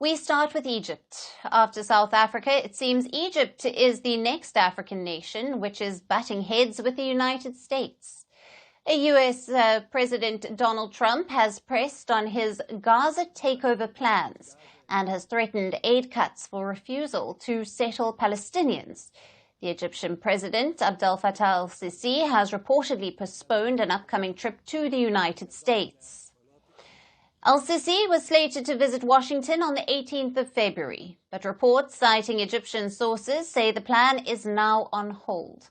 We start with Egypt. After South Africa, it seems Egypt is the next African nation which is butting heads with the United States. US President Donald Trump has pressed on his Gaza takeover plans and has threatened aid cuts for refusal to settle Palestinians. The Egyptian President Abdel Fattah El-Sisi has reportedly postponed an upcoming trip to the United States. El-Sisi was slated to visit Washington on the 18th of February, but reports citing Egyptian sources say the plan is now on hold.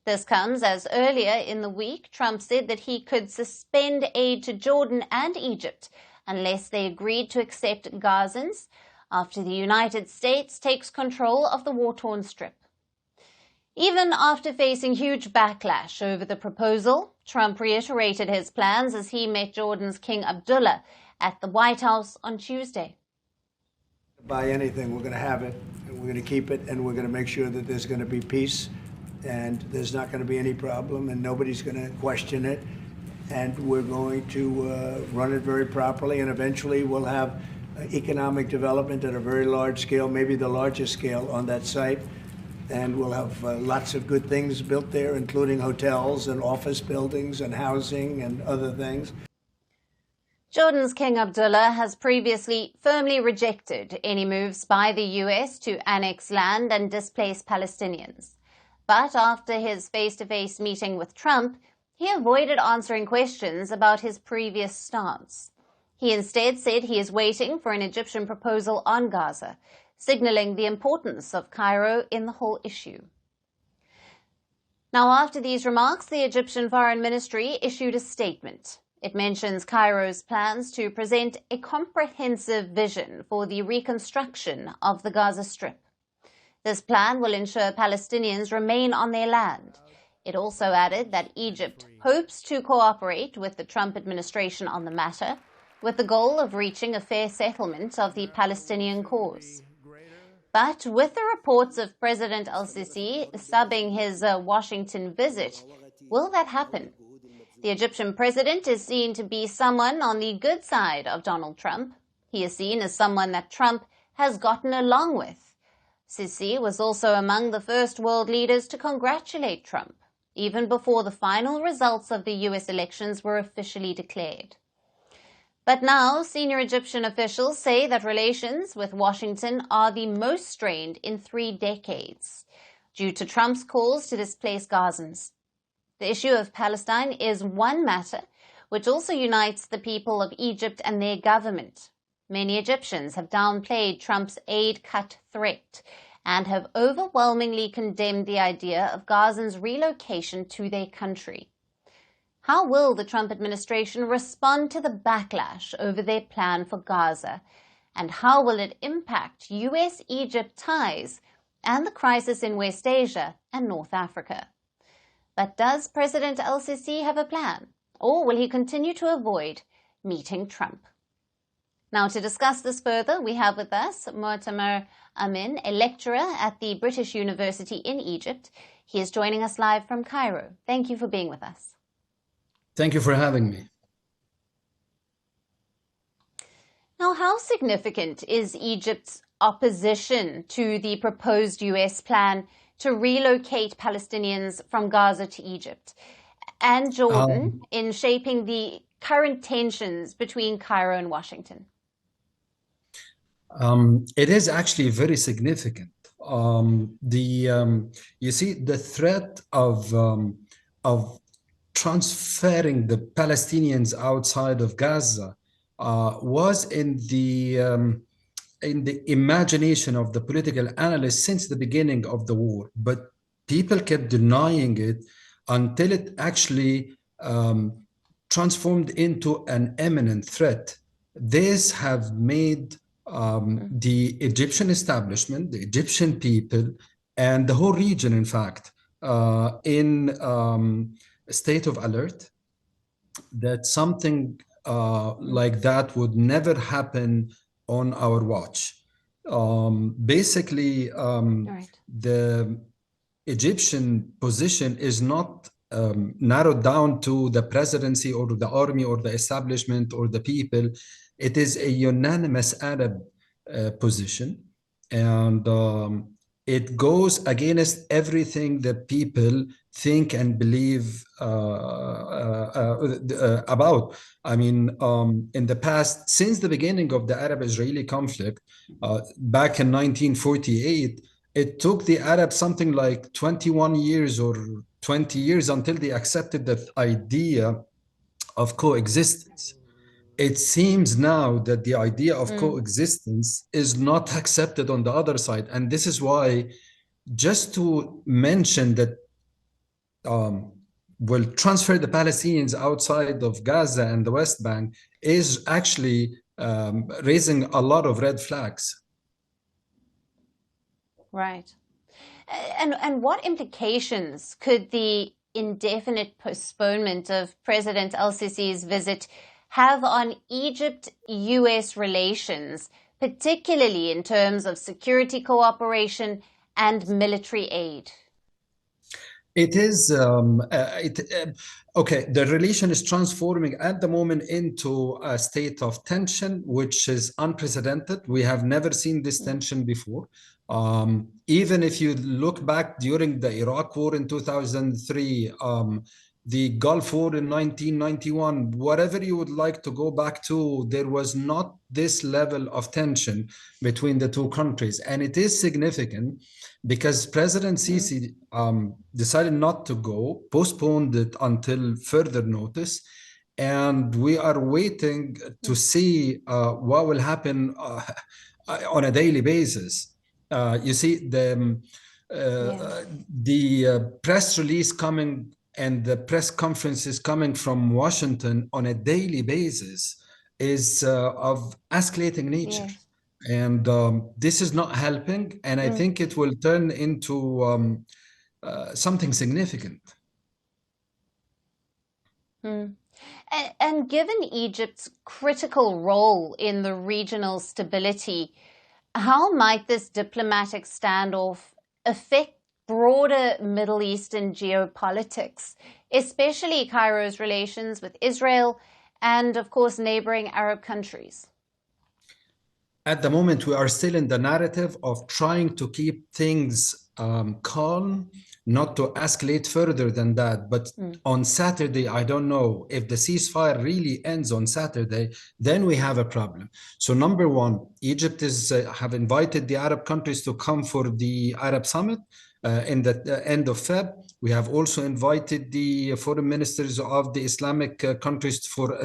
This comes as earlier in the week, Trump said that he could suspend aid to Jordan and Egypt unless they agreed to accept Gazans after the United States takes control of the war-torn strip. Even after facing huge backlash over the proposal, Trump reiterated his plans as he met Jordan's King Abdullah at the White House on Tuesday. Buy anything, we're going to have it, and we're going to keep it, and we're going to make sure that there's going to be peace, and there's not going to be any problem, and nobody's going to question it, and we're going to run it very properly, and eventually we'll have economic development at a very large scale, maybe the largest scale on that site, and we'll have lots of good things built there, including hotels and office buildings and housing and other things. Jordan's King Abdullah has previously firmly rejected any moves by the US to annex land and displace Palestinians. But after his face-to-face meeting with Trump, he avoided answering questions about his previous stance. He instead said he is waiting for an Egyptian proposal on Gaza, signaling the importance of Cairo in the whole issue. Now, after these remarks, the Egyptian Foreign Ministry issued a statement. It mentions Cairo's plans to present a comprehensive vision for the reconstruction of the Gaza Strip. This plan will ensure Palestinians remain on their land. It also added that Egypt hopes to cooperate with the Trump administration on the matter, with the goal of reaching a fair settlement of the Palestinian cause. But with the reports of President El-Sisi subbing his Washington visit, will that happen? The Egyptian president is seen to be someone on the good side of Donald Trump. He is seen as someone that Trump has gotten along with. Sisi was also among the first world leaders to congratulate Trump, even before the final results of the US elections were officially declared. But now, senior Egyptian officials say that relations with Washington are the most strained in 3 decades, due to Trump's calls to displace Gazans. The issue of Palestine is one matter which also unites the people of Egypt and their government. Many Egyptians have downplayed Trump's aid cut threat and have overwhelmingly condemned the idea of Gazans' relocation to their country. How will the Trump administration respond to the backlash over their plan for Gaza? And how will it impact US-Egypt ties and the crisis in West Asia and North Africa? But does President El-Sisi have a plan, or will he continue to avoid meeting Trump? Now, to discuss this further, we have with us Mu'tamar Amin, a lecturer at the British University in Egypt. He is joining us live from Cairo. Thank you for being with us. Thank you for having me. Now, how significant is Egypt's opposition to the proposed US plan to relocate Palestinians from Gaza to Egypt and Jordan in shaping the current tensions between Cairo and Washington? It is actually very significant. You see, the threat of transferring the Palestinians outside of Gaza was in the imagination of the political analysts since the beginning of the war, but people kept denying it until it actually transformed into an imminent threat. This have made the Egyptian establishment, the Egyptian people, and the whole region, in fact, in a state of alert that something like that would never happen on our watch. Basically, the Egyptian position is not narrowed down to the presidency or the army or the establishment or the people. It is a unanimous Arab position, and it goes against everything that people think and believe about. I mean, in the past, since the beginning of the Arab-Israeli conflict, back in 1948, it took the Arabs something like 21 years or 20 years until they accepted the idea of coexistence. It seems now that the idea of coexistence is not accepted on the other side. And this is why, just to mention that will transfer the Palestinians outside of Gaza and the West Bank is actually raising a lot of red flags. Right. And what implications could the indefinite postponement of President El-Sisi's visit have on Egypt-US relations, particularly in terms of security cooperation and military aid? It is, okay, the relation is transforming at the moment into a state of tension, which is unprecedented. We have never seen this tension before. Even if you look back during the Iraq War in 2003, the Gulf War in 1991, whatever you would like to go back to, there was not this level of tension between the two countries. And it is significant because President Sisi decided not to go, postponed it until further notice. And we are waiting to see what will happen on a daily basis. You see, the press release coming and the press conferences coming from Washington on a daily basis is of escalating nature. Yes. And this is not helping. And I think it will turn into something significant. And given Egypt's critical role in the regional stability, how might this diplomatic standoff affect broader Middle Eastern geopolitics, especially Cairo's relations with Israel and, of course, neighboring Arab countries? At the moment, we are still in the narrative of trying to keep things calm, not to escalate further than that. But on Saturday, I don't know if the ceasefire really ends on Saturday, then we have a problem. So number one, Egypt have invited the Arab countries to come for the Arab summit in the end of Feb. We have also invited the foreign ministers of the Islamic countries for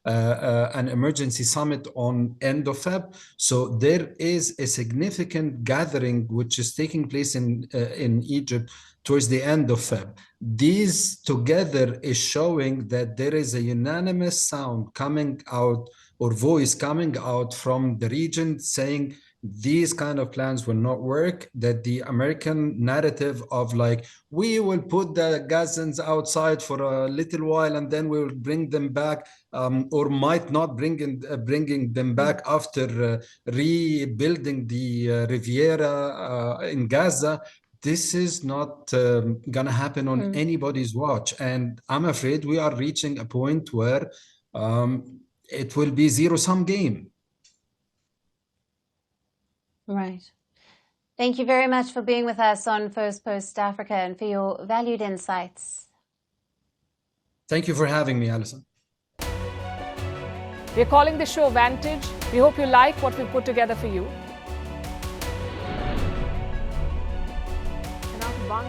an emergency summit on end of Feb. So there is a significant gathering which is taking place in Egypt towards the end of Feb. These together is showing that there is a unanimous sound coming out or voice coming out from the region saying these kind of plans will not work, that the American narrative of like, we will put the Gazans outside for a little while and then we will bring them back, or might not bringing them back after rebuilding the Riviera in Gaza. This is not gonna happen on anybody's watch. And I'm afraid we are reaching a point where it will be zero-sum game. Right. Thank you very much for being with us on Firstpost Africa and for your valued insights. Thank you for having me, Alyson. We're calling the show Vantage. We hope you like what we put together for you.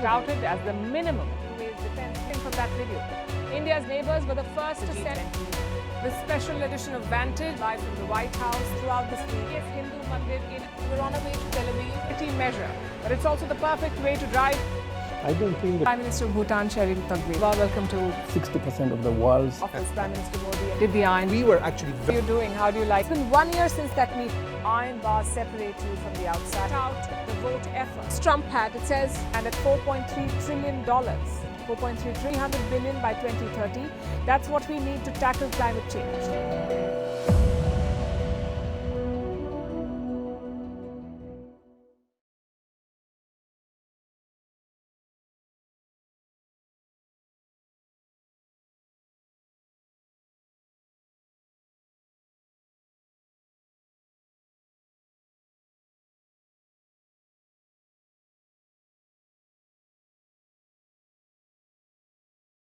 Touted as the minimum defense from that video. India's neighbors were the first to send the special edition of Vantage live from the White House throughout the week. Hindu Mandir we're on our way to Tel Aviv. Pretty measure, but it's also the perfect way to drive. I don't think that Prime Minister of Bhutan, Sherin Tagwe. Welcome to 60% of the world's office. Prime Minister Modi did the iron. We were actually How are you doing? How do you like? It's been 1 year since that meeting. Iron bars separate you from the outside. Out the vote efforts. Trump had, it says, and at $4.3 trillion. 300 billion by 2030. That's what we need to tackle climate change.